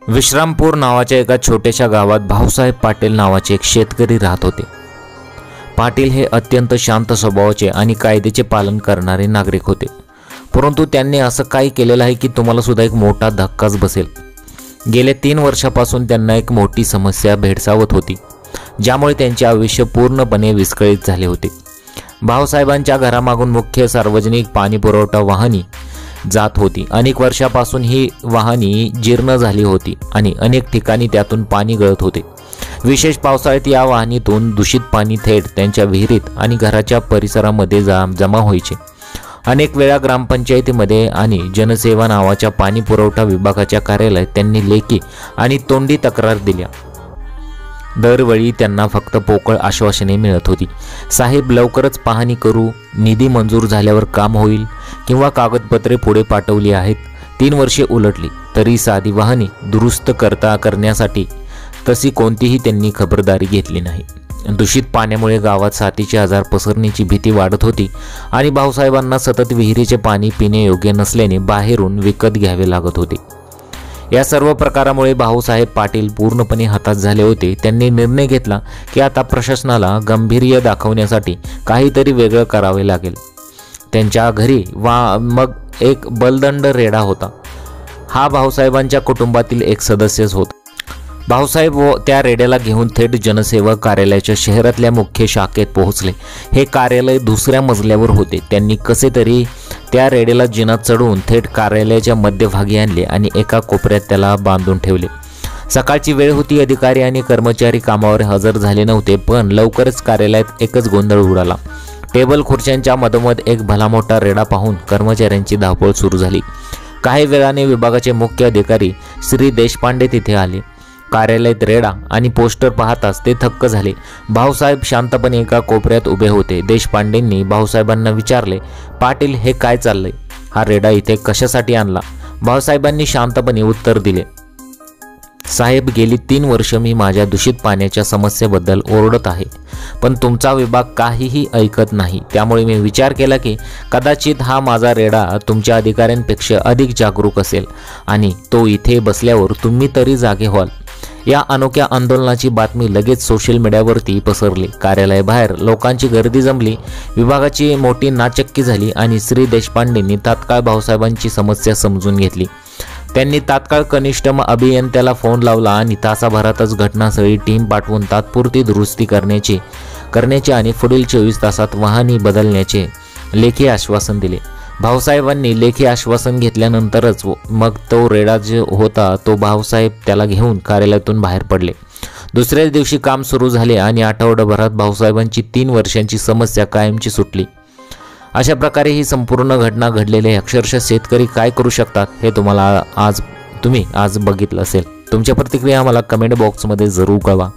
विश्रामपूर नावाच्या एका छोट्याशा गावात भाऊसाहेब पाटील नावाचे एक शेतकरी राहत होते। पाटील हे अत्यंत शांत स्वभावाचे आणि कायद्याचे पालन करणारे नागरिक होते, परंतु त्यांनी असं काही केलेलं आहे की तुम्हाला सुद्धा एक मोठा धक्काच बसेल। गेल्या 3 वर्षापासून त्यांना एक मोठी समस्या भेडसावत होती, ज्यामुळे त्यांचे आयुष्य पूर्णपणे विस्कळीत झाले होते। भाऊसाहेबांच्या घरामागून मुख्य सार्वजनिक पाणी पुरवठा वाहिनी जात होती। अनेक वर्षापासून ही वाहिनी जीर्ण झाली होती आणि अनेक ठिकाणी त्यातून पाणी गळत होते। विशेष पावसाळ्यात या वाहिनीतून दूषित पाणी थेट त्यांच्या विहिरीत आणि घराच्या परिसरामध्ये जमा व्हायचे। अनेक वेळा ग्रामपंचायतीमध्ये आणि जनसेवा नावाच्या पाणी पुरवठा विभागाच्या कार्यालयात त्यांनी लेखी आणि तोंडी तक्रार दिल्या। दरवेळी त्यांना फक्त पोकळ आश्वासने मिळत होती, साहेब लवकरच पाहणी करू, निधी मंजूर झाल्यावर काम होईल किंवा कागदपत्रे पुढे पाठवली आहेत। 3 वर्षे उलटली तरी साधी वाहने दुरुस्त करण्यासाठी तशी कोणतीही त्यांनी खबरदारी घेतली नाही। दूषित पाण्यामुळे गावात साथीचे आजार पसरण्याची भीती वाढत होती आणि भाऊसाहेबांना सतत विहिरीचे पाणी पिणे योग्य नसल्याने बाहेरून विकत घ्यावे लागत होते। या सर्व प्रकारामुळे भाऊसाहेब पाटील पूर्णपणे हताश झाले होते। त्यांनी निर्णय घेतला की आता प्रशासनाला गांभीर्य दाखवण्यासाठी काहीतरी वेगळं करावे लागेल। त्यांच्या घरी मग एक बलदंड रेडा होता। हा भाऊसाहेबांच्या कुटुंबातील एक सदस्यच होता। भाऊसाहेब त्या रेड्याला घेऊन थेट जनसेवक कार्यालयाच्या शहरातल्या मुख्य शाखेत पोहोचले। हे कार्यालय 2ऱ्या मजल्यावर होते। त्यांनी कसे तरी त्या रेड्याला जिना चढवून थेट कार्यालयाच्या मध्यभागी आणले आणि एका कोपऱ्यात त्याला बांधून ठेवले। सकाळची वेळ होती, अधिकारी आणि कर्मचारी कामावर हजर झाले नव्हते, पण लवकरच कार्यालयात एकच गोंधळ उडाला। टेबल खुर्च्यांच्या मधोमध एक भला मोठा रेडा पाहून कर्मचाऱ्यांची धावपळ सुरू झाली। काही वेळाने विभागाचे मुख्य अधिकारी श्री देशपांडे तिथे आले। कार्यालयात रेडा आणि पोस्टर पाहताच ते थक्क झाले। भाऊसाहेब शांतपणे एका कोपऱ्यात उभे होते। देशपांडेंनी भाऊसाहेबांना विचारले, पाटील हे काय चाललंय? हा रेडा इथे कशासाठी आणला? भाऊसाहेबांनी शांतपणे उत्तर दिले, साहेब गेली 3 वर्ष मी माझ्या दूषित पाण्याच्या समस्येबद्दल ओरडत आहे, पण तुमचा विभाग काहीही ऐकत नाही। त्यामुळे मी विचार केला की कदाचित हा माझा रेडा तुमच्या अधिकाऱ्यांपेक्षा अधिक जागरूक असेल आणि तो इथे बसल्यावर तुम्ही तरी जागे व्हाल। या अनोख्या आंदोलनाची बातमी लगेच सोशल मीडियावरती पसरली। कार्यालयाबाहेर लोकांची गर्दी जमली, विभागाची मोठी नाचक्की झाली आणि श्री देशपांडेंनी तात्काळ भाऊसाहेबांची समस्या समजून घेतली। त्यांनी तात्काळ कनिष्ठ अभियंत्याला फोन लावला आणि तासाभरातच घटनास्थळी टीम पाठवून तात्पुरती दुरुस्ती करण्याचे आणि पुढील 24 तासात वाहनी बदलण्याचे लेखी आश्वासन दिले। भाऊसाहेबांनी लेखी आश्वासन घेतल्यानंतरच मग तो रेडा जो होता तो भाऊसाहेब त्याला घेऊन कार्यालयातून बाहेर पडले। दुसऱ्याच दिवशी काम सुरू झाले आणि आठवडाभरात भाऊसाहेबांची 3 वर्षांची समस्या कायमची सुटली। अशा प्रकारे ही संपूर्ण घटना घडलेली आहे। अक्षरशः शेतकरी काय करू शकतात हे तुम्ही आज बघितलं असेल। तुमच्या प्रतिक्रिया मला कमेंट बॉक्समध्ये जरूर कळवा।